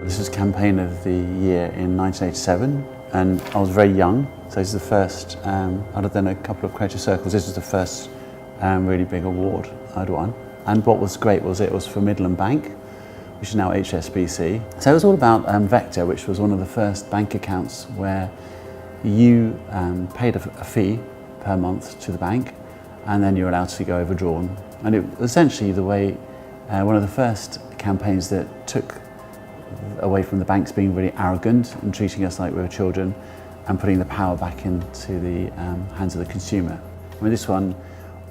This was Campaign of the Year in 1987, and I was very young, so this is the first, I'd have done a couple of creative circles, this was the first really big award I'd won. And what was great was it was for Midland Bank, which is now HSBC. So it was all about Vector, which was one of the first bank accounts where you paid a fee per month to the bank, and then you're allowed to go overdrawn. And it was essentially the way, one of the first campaigns that took away from the banks being really arrogant and treating us like we were children and putting the power back into the hands of the consumer. I mean, this one,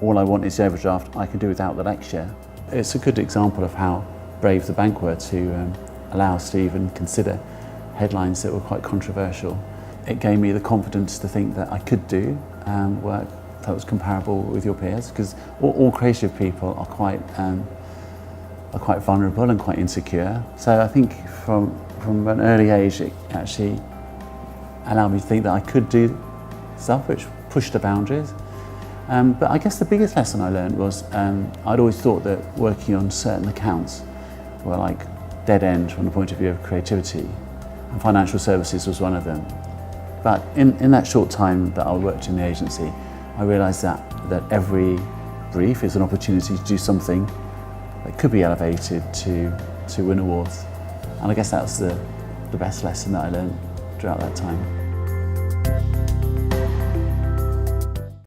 all I want is the overdraft, I can do without the lecture. It's a good example of how brave the bank were to allow us to even consider headlines that were quite controversial. It gave me the confidence to think that I could do work that was comparable with your peers, because all creative people are quite vulnerable and quite insecure. So I think from an early age it actually allowed me to think that I could do stuff which pushed the boundaries. But I guess the biggest lesson I learned was I'd always thought that working on certain accounts were like dead end from the point of view of creativity, and financial services was one of them. But in that short time that I worked in the agency, I realised that every brief is an opportunity to do something that could be elevated to win awards. And I guess that was the best lesson that I learned throughout that time.